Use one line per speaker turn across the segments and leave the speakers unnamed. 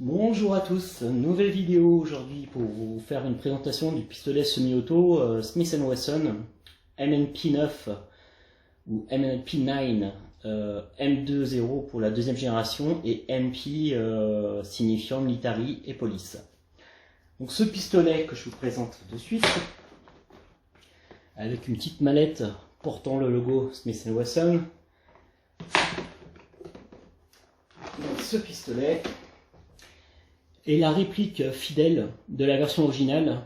Bonjour à tous, nouvelle vidéo aujourd'hui pour vous faire une présentation du pistolet semi-auto Smith & Wesson M&P9 ou M&P9 M20 pour la deuxième génération et MP signifiant military et police. Donc ce pistolet que je vous présente de suite avec une petite mallette portant le logo Smith & Wesson. Donc ce pistolet est la réplique fidèle de la version originale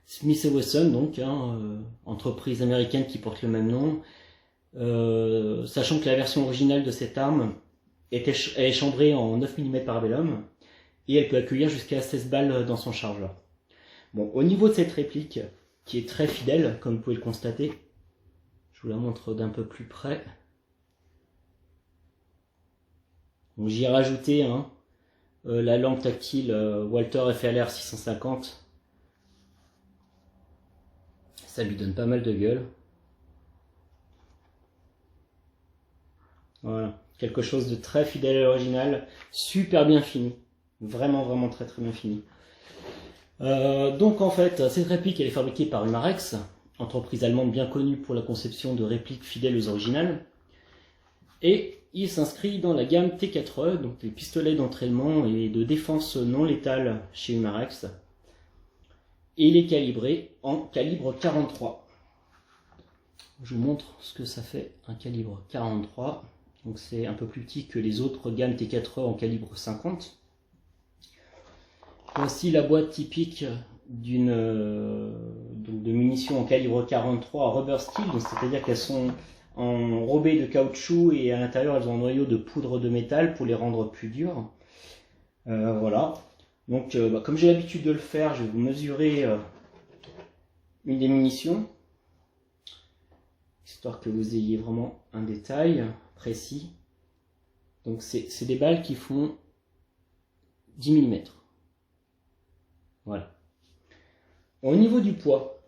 Smith & Wesson, donc entreprise américaine qui porte le même nom, sachant que la version originale de cette arme est chambrée en 9 mm Parabellum et elle peut accueillir jusqu'à 16 balles dans son chargeur. Bon, au niveau de cette réplique, qui est très fidèle, comme vous pouvez le constater, je vous la montre d'un peu plus près. J'y ai rajouté la lampe tactile Walther FLR 650. Ça lui donne pas mal de gueule. Voilà, quelque chose de très fidèle à l'original, super bien fini. Vraiment très bien fini. Donc en fait, cette réplique elle est fabriquée par Umarex, entreprise allemande bien connue pour la conception de répliques fidèles aux originales. Et il s'inscrit dans la gamme T4E, donc les pistolets d'entraînement et de défense non létale chez Umarex. Et il est calibré en calibre 43. Je vous montre ce que ça fait un calibre 43. Donc c'est un peu plus petit que les autres gammes T4E en calibre 50. Voici la boîte typique de munitions en calibre 43 à rubber steel, c'est-à-dire qu'elles sont enrobées de caoutchouc et à l'intérieur elles ont un noyau de poudre de métal pour les rendre plus dures. Voilà. Donc comme j'ai l'habitude de le faire, je vais vous mesurer une des munitions, histoire que vous ayez vraiment un détail précis. Donc c'est des balles qui font 10 mm. Voilà. Au niveau du poids,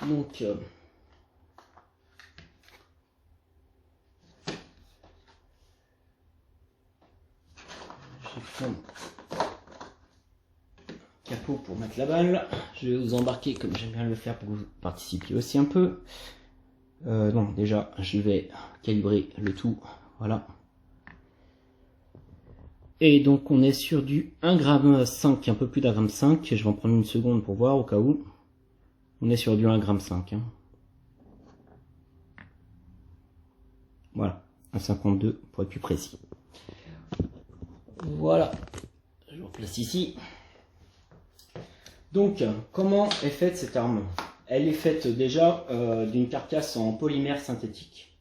donc je prends le capot pour mettre la balle. Je vais vous embarquer comme j'aime bien le faire pour que vous participiez aussi un peu. Non, déjà je vais calibrer le tout. Voilà. Et donc on est sur du 1,5 g, un peu plus d'1,5 g. Je vais en prendre une seconde pour voir au cas où. On est sur du 1,5 g. Voilà, 1,52 pour être plus précis. Voilà, je vous replace ici. Donc, comment est faite cette arme? Elle est faite déjà d'une carcasse en polymère synthétique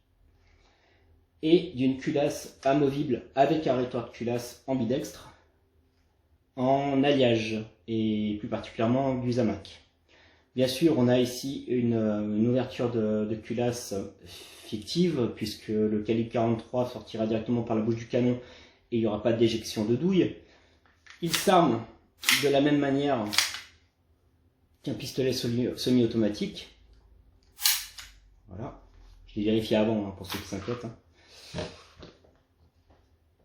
et d'une culasse amovible avec arrêtoir de culasse ambidextre en alliage et plus particulièrement du Zamac. Bien sûr, on a ici une ouverture de culasse fictive puisque le calibre 43 sortira directement par la bouche du canon et il n'y aura pas d'éjection de douille. Il s'arme de la même manière qu'un pistolet semi-automatique. Voilà, je l'ai vérifié avant pour ceux qui s'inquiètent.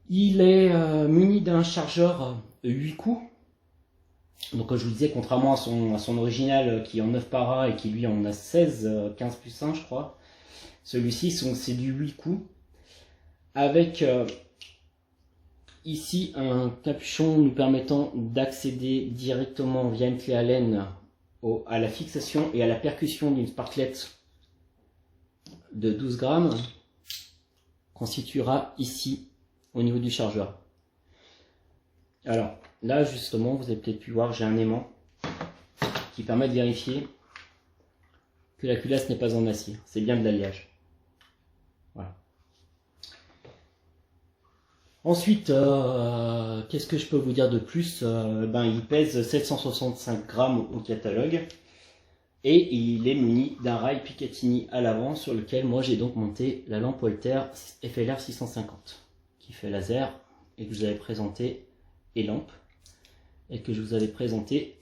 Il est muni d'un chargeur 8 coups. Donc comme je vous disais, contrairement à son original qui est en 9 para et qui lui en a 16, 15 plus 1 je crois, celui-ci c'est du 8 coups. Avec ici un capuchon nous permettant d'accéder directement via une clé Allen à la fixation et à la percussion d'une sparklette de 12 grammes, constituera ici au niveau du chargeur. Alors là justement vous avez peut-être pu voir, j'ai un aimant qui permet de vérifier que la culasse n'est pas en acier, c'est bien de l'alliage. Voilà. Ensuite, qu'est-ce que je peux vous dire de plus? Il pèse 765 grammes au catalogue et il est muni d'un rail Picatinny à l'avant sur lequel moi j'ai donc monté la lampe Walther FLR 650 qui fait laser et que je vous avais présenté, et lampe, et que je vous avais présenté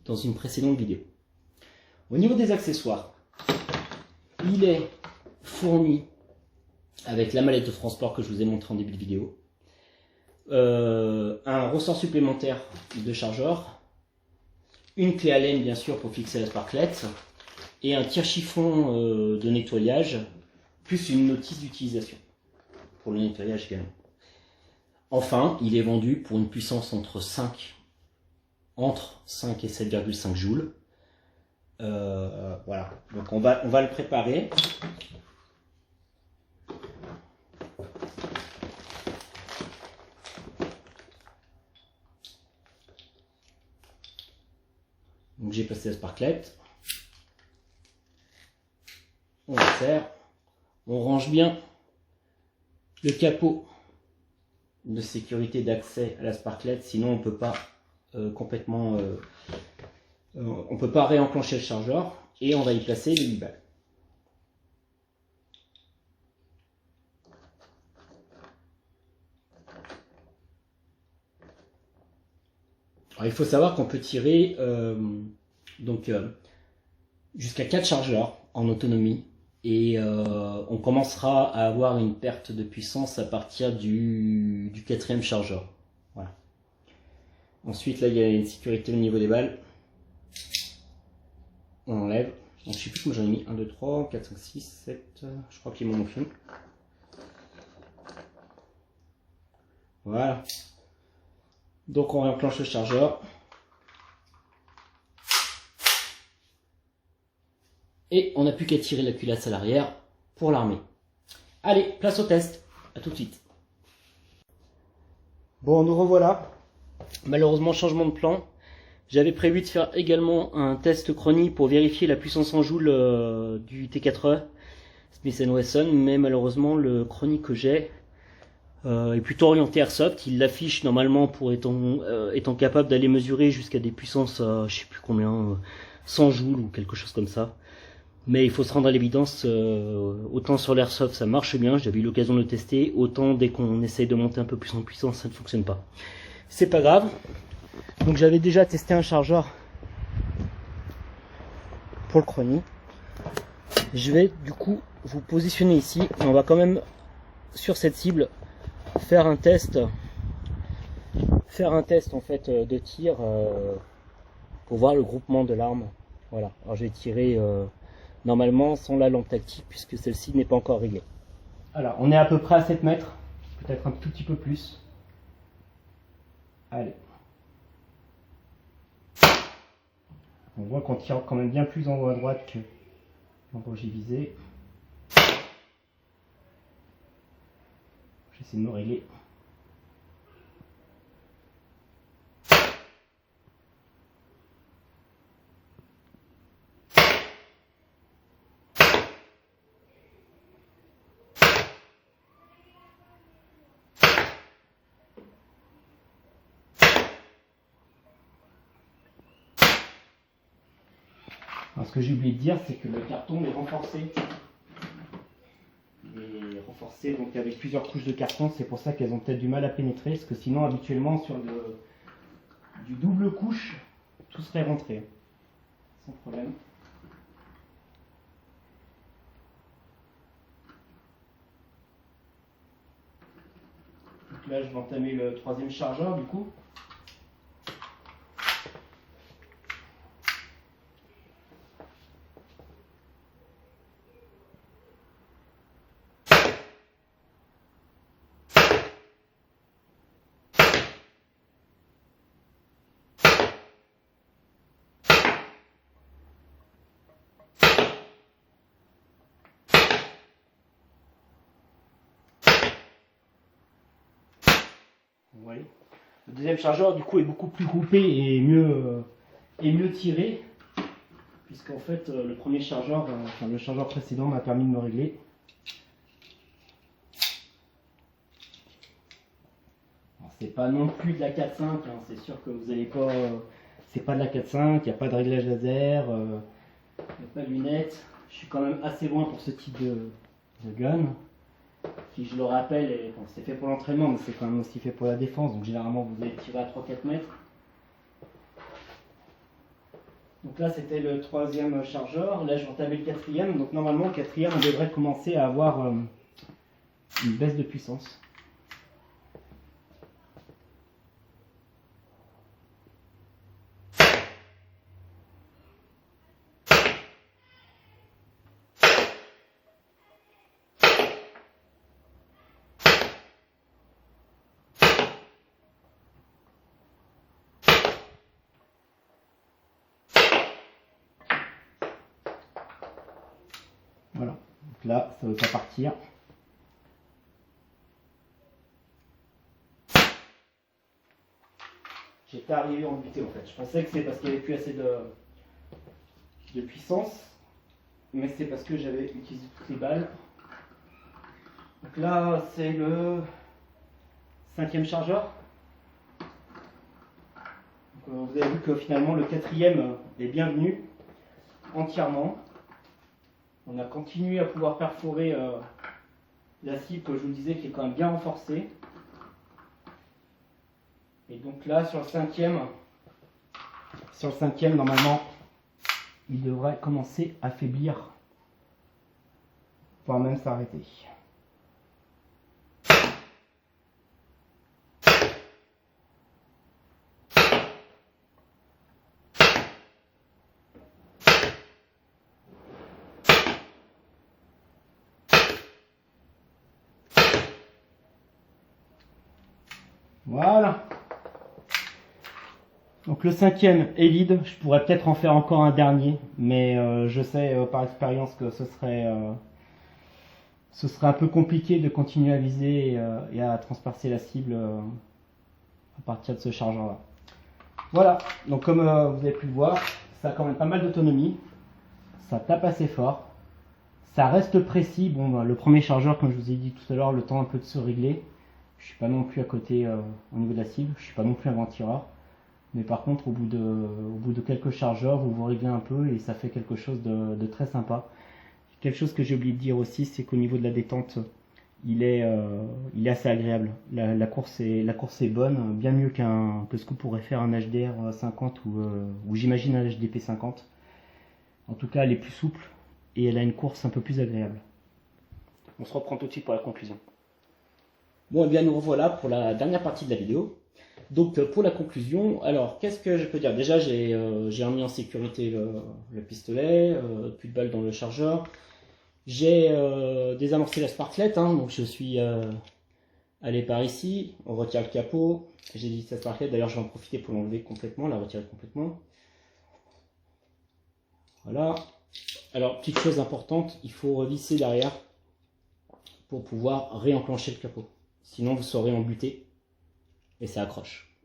dans une précédente vidéo. Au niveau des accessoires, il est fourni avec la mallette de transport que je vous ai montré en début de vidéo. Un ressort supplémentaire de chargeur, une clé Allen bien sûr pour fixer la sparklette, et un tire-chiffon de nettoyage, plus une notice d'utilisation pour le nettoyage également. Enfin, il est vendu pour une puissance entre 5 et 7,5 joules. Voilà, donc on va le préparer. Donc j'ai passé la sparklette. On la serre. On range bien le capot de sécurité d'accès à la sparklette, sinon on peut pas on peut pas réenclencher le chargeur, et on va y placer les 8 balles. Alors, il faut savoir qu'on peut tirer jusqu'à 4 chargeurs en autonomie, et on commencera à avoir une perte de puissance à partir du 4e chargeur. Voilà. Ensuite, là, il y a une sécurité au niveau des balles. On enlève. Donc, je sais plus comment j'en ai mis. 1, 2, 3, 4, 5, 6, 7. Je crois qu'ils m'en ont fait. Voilà. Donc, on réenclenche le chargeur. Et on n'a plus qu'à tirer la culasse à l'arrière pour l'armer. Allez, place au test. À tout de suite. Bon, nous revoilà. Malheureusement, changement de plan. J'avais prévu de faire également un test chronie pour vérifier la puissance en joules du T4E Smith & Wesson, mais malheureusement, le chronie que j'ai est plutôt orienté Airsoft. Il l'affiche normalement pour étant capable d'aller mesurer jusqu'à des puissances, je sais plus combien, 100 joules ou quelque chose comme ça. Mais il faut se rendre à l'évidence, autant sur l'Airsoft ça marche bien, j'avais eu l'occasion de le tester, autant dès qu'on essaye de monter un peu plus en puissance, ça ne fonctionne pas. C'est pas grave. Donc j'avais déjà testé un chargeur pour le chronie. Je vais du coup vous positionner ici, et on va quand même sur cette cible faire un test en fait de tir pour voir le groupement de l'arme. Voilà, alors je vais tirer normalement sans la lampe tactique puisque celle-ci n'est pas encore réglée. Alors on est à peu près à 7 mètres, peut-être un tout petit peu plus. Allez. On voit qu'on tire quand même bien plus en haut à droite que l'endroit où j'ai visé. J'essaie de me régler. Alors, ce que j'ai oublié de dire, c'est que le carton est renforcé. Il est renforcé donc avec plusieurs couches de carton, c'est pour ça qu'elles ont peut-être du mal à pénétrer, parce que sinon habituellement sur du double couche, tout serait rentré. Sans problème. Donc là je vais entamer le 3e chargeur du coup. Vous voyez. Le 2e chargeur du coup est beaucoup plus groupé et mieux tiré, puisqu'en fait le 1er chargeur, le chargeur précédent m'a permis de me régler. C'est pas non plus de la 4.5, hein, c'est sûr que vous n'allez pas. C'est pas de la 4.5, il n'y a pas de réglage laser, il n'y a pas de lunettes. Je suis quand même assez loin pour ce type de gun, qui je le rappelle, bon, c'est fait pour l'entraînement, mais c'est quand même aussi fait pour la défense, donc généralement vous allez tirer à 3-4 mètres. Donc là c'était le 3e chargeur, là je vais entamer le 4e, donc normalement le 4e on devrait commencer à avoir une baisse de puissance. Voilà, donc là, ça ne veut pas partir. J'étais arrivé en buté en fait. Je pensais que c'est parce qu'il n'y avait plus assez de puissance, mais c'est parce que j'avais utilisé toutes les balles. Donc là, c'est le 5e chargeur. Donc, vous avez vu que finalement le 4e est bien venu entièrement. On a continué à pouvoir perforer la cible que je vous disais qui est quand même bien renforcée. Et donc là sur le 5e, normalement il devrait commencer à faiblir, voire même s'arrêter. Voilà. Donc le 5e est vide. Je pourrais peut-être en faire encore un dernier, mais je sais par expérience que ce serait un peu compliqué de continuer à viser et à transpercer la cible à partir de ce chargeur-là. Voilà. Donc comme vous avez pu le voir, ça a quand même pas mal d'autonomie. Ça tape assez fort. Ça reste précis. Bon, ben, le premier chargeur, comme je vous ai dit tout à l'heure, le temps un peu de se régler. Je suis pas non plus à côté au niveau de la cible. Je suis pas non plus un grand tireur. Mais par contre, au bout de quelques chargeurs, vous réglez un peu et ça fait quelque chose de très sympa. Quelque chose que j'ai oublié de dire aussi, c'est qu'au niveau de la détente, il est assez agréable. La course est bonne, bien mieux que ce que pourrait faire un HDR 50 ou j'imagine un HDP 50. En tout cas, elle est plus souple et elle a une course un peu plus agréable. On se reprend tout de suite pour la conclusion. Bon, et bien nous revoilà pour la dernière partie de la vidéo. Donc pour la conclusion, alors qu'est-ce que je peux dire? Déjà j'ai remis en sécurité le pistolet, plus de balles dans le chargeur. J'ai désamorcé la sparklet, hein, donc je suis allé par ici, on retire le capot. J'ai dit la sparklet, d'ailleurs je vais en profiter pour l'enlever complètement, la retirer complètement. Voilà. Alors petite chose importante, il faut revisser derrière pour pouvoir réenclencher le capot. Sinon vous serez embuté. Et ça accroche.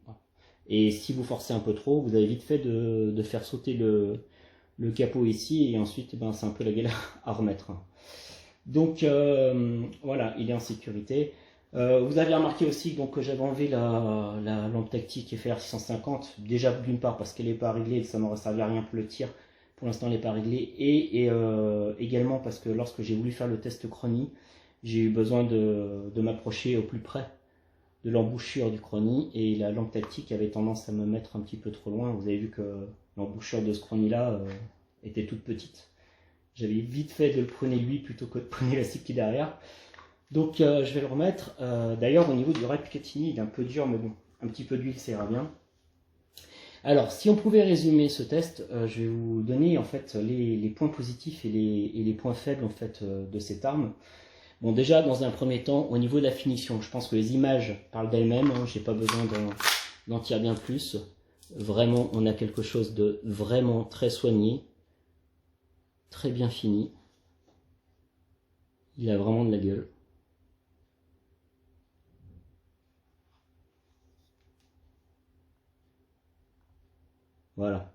Et si vous forcez un peu trop, vous avez vite fait de faire sauter le capot ici, et ensuite ben, c'est un peu la galère à remettre. Donc voilà, il est en sécurité. Vous avez remarqué aussi donc, que j'avais enlevé la lampe tactique FR 650, déjà d'une part parce qu'elle n'est pas réglée, et ça m'aurait servi à rien pour le tir, pour l'instant elle n'est pas réglée, et également parce que lorsque j'ai voulu faire le test chronie, j'ai eu besoin de m'approcher au plus près de l'embouchure du chrony, et la lampe tactique avait tendance à me mettre un petit peu trop loin. Vous avez vu que l'embouchure de ce chrony là était toute petite. J'avais vite fait de le prôner lui plutôt que de prôner la cible qui est derrière. Donc je vais le remettre. D'ailleurs au niveau du rail Picatinny, il est un peu dur, mais bon, un petit peu d'huile ça ira bien. Alors si on pouvait résumer ce test, je vais vous donner en fait les points positifs et les points faibles en fait de cette arme. Bon, déjà, dans un premier temps, au niveau de la finition, je pense que les images parlent d'elles-mêmes, hein, j'ai pas besoin d'en dire bien plus. Vraiment, on a quelque chose de vraiment très soigné, très bien fini. Il a vraiment de la gueule. Voilà.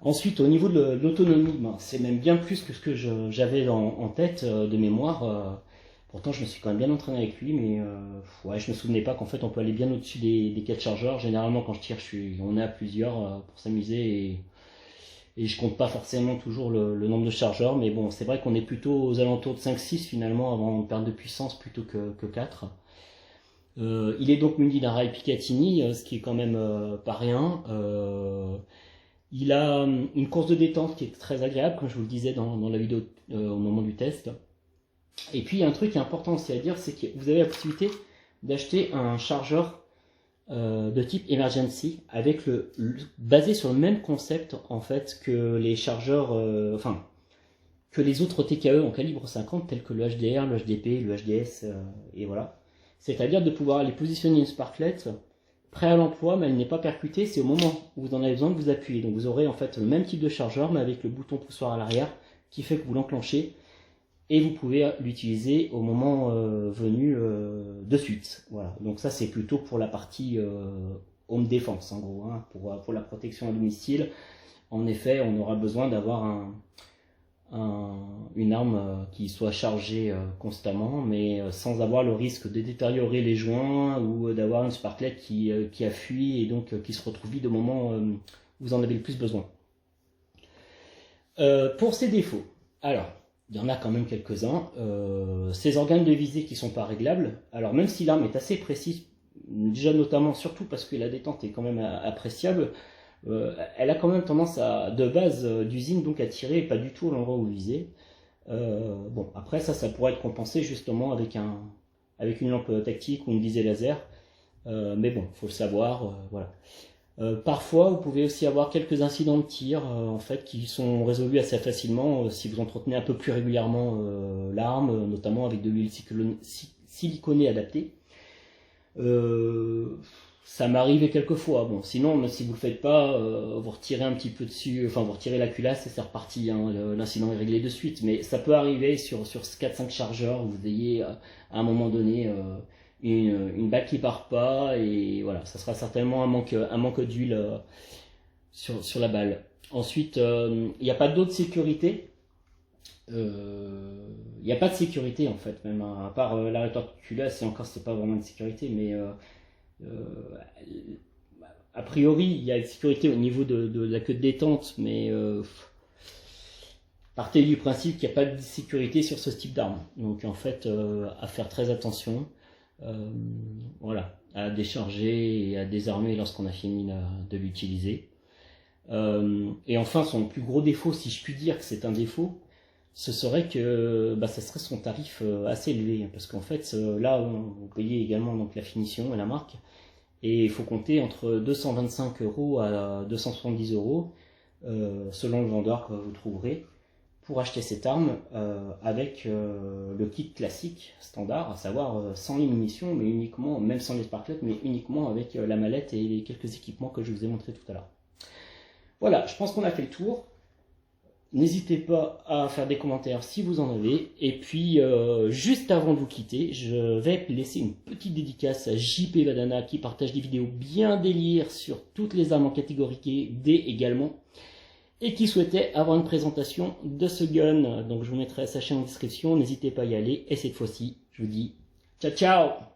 Ensuite, au niveau de l'autonomie, ben, c'est même bien plus que ce que j'avais en tête de mémoire. Pourtant, je me suis quand même bien entraîné avec lui, mais ouais, je me souvenais pas qu'en fait, on peut aller bien au-dessus des 4 chargeurs. Généralement, quand je tire, on est à plusieurs pour s'amuser, et je compte pas forcément toujours le nombre de chargeurs, mais bon, c'est vrai qu'on est plutôt aux alentours de 5-6 finalement avant une perte de puissance plutôt que 4. Il est donc muni d'un rail Picatinny, ce qui est quand même pas rien. Il a une course de détente qui est très agréable, comme je vous le disais dans la vidéo au moment du test. Et puis il y a un truc important aussi à dire, c'est que vous avez la possibilité d'acheter un chargeur de type emergency avec basé sur le même concept en fait que les chargeurs, que les autres TKE en calibre 50 tels que le HDR, le HDP, le HDS et voilà. C'est-à-dire de pouvoir aller positionner une sparklet prêt à l'emploi, mais elle n'est pas percutée, c'est au moment où vous en avez besoin que vous appuyez. Donc vous aurez en fait le même type de chargeur, mais avec le bouton poussoir à l'arrière, qui fait que vous l'enclenchez, et vous pouvez l'utiliser au moment venu de suite. Voilà. Donc ça c'est plutôt pour la partie home defense en gros, hein, pour la protection à domicile. En effet, on aura besoin d'avoir une arme qui soit chargée constamment, mais sans avoir le risque de détériorer les joints ou d'avoir une sparklet qui a fui et donc qui se retrouve vide au moment où vous en avez le plus besoin. Pour ses défauts, alors il y en a quand même quelques-uns. Ces organes de visée qui sont pas réglables, alors même si l'arme est assez précise, déjà notamment surtout parce que la détente est quand même appréciable, elle a quand même tendance de base d'usine donc à tirer pas du tout à l'endroit où vous visez. Bon, après ça pourrait être compensé justement avec une lampe tactique ou une visée laser, mais bon, faut le savoir, voilà. Parfois, vous pouvez aussi avoir quelques incidents de tir en fait qui sont résolus assez facilement si vous entretenez un peu plus régulièrement l'arme, notamment avec de l'huile siliconée adaptée. Ça m'est arrivé quelques fois. Bon, sinon, si vous le faites pas, vous retirez un petit peu dessus, enfin vous retirez la culasse et c'est reparti. Hein, l'incident est réglé de suite. Mais ça peut arriver sur 4-5 chargeurs, vous ayez à un moment donné une balle qui part pas et voilà, ça sera certainement un manque d'huile sur la balle. Ensuite, il n'y a pas d'autre sécurité. Il n'y a pas de sécurité en fait, même à part la rétorculasse, et encore c'est pas vraiment de sécurité, mais a priori il y a une sécurité au niveau de la queue de détente, mais partez du principe qu'il n'y a pas de sécurité sur ce type d'arme. Donc en fait, à faire très attention. Voilà, à décharger et à désarmer lorsqu'on a fini de l'utiliser. Et enfin, son plus gros défaut, si je puis dire que c'est un défaut, ce serait que ça serait son tarif assez élevé, parce qu'en fait, là, vous payez également donc la finition et la marque, et il faut compter entre 225 € à 270 €, selon le vendeur que vous trouverez, pour acheter cette arme avec le kit classique standard, à savoir sans les munitions, mais uniquement, même sans les sparklets, mais uniquement avec la mallette et les quelques équipements que je vous ai montré tout à l'heure. Voilà, je pense qu'on a fait le tour. N'hésitez pas à faire des commentaires si vous en avez. Et puis, juste avant de vous quitter, je vais laisser une petite dédicace à JP Badana qui partage des vidéos bien délire sur toutes les armes en catégorie D également, et qui souhaitait avoir une présentation de ce gun. Donc je vous mettrai sa chaîne en description, n'hésitez pas à y aller. Et cette fois-ci, je vous dis ciao ciao!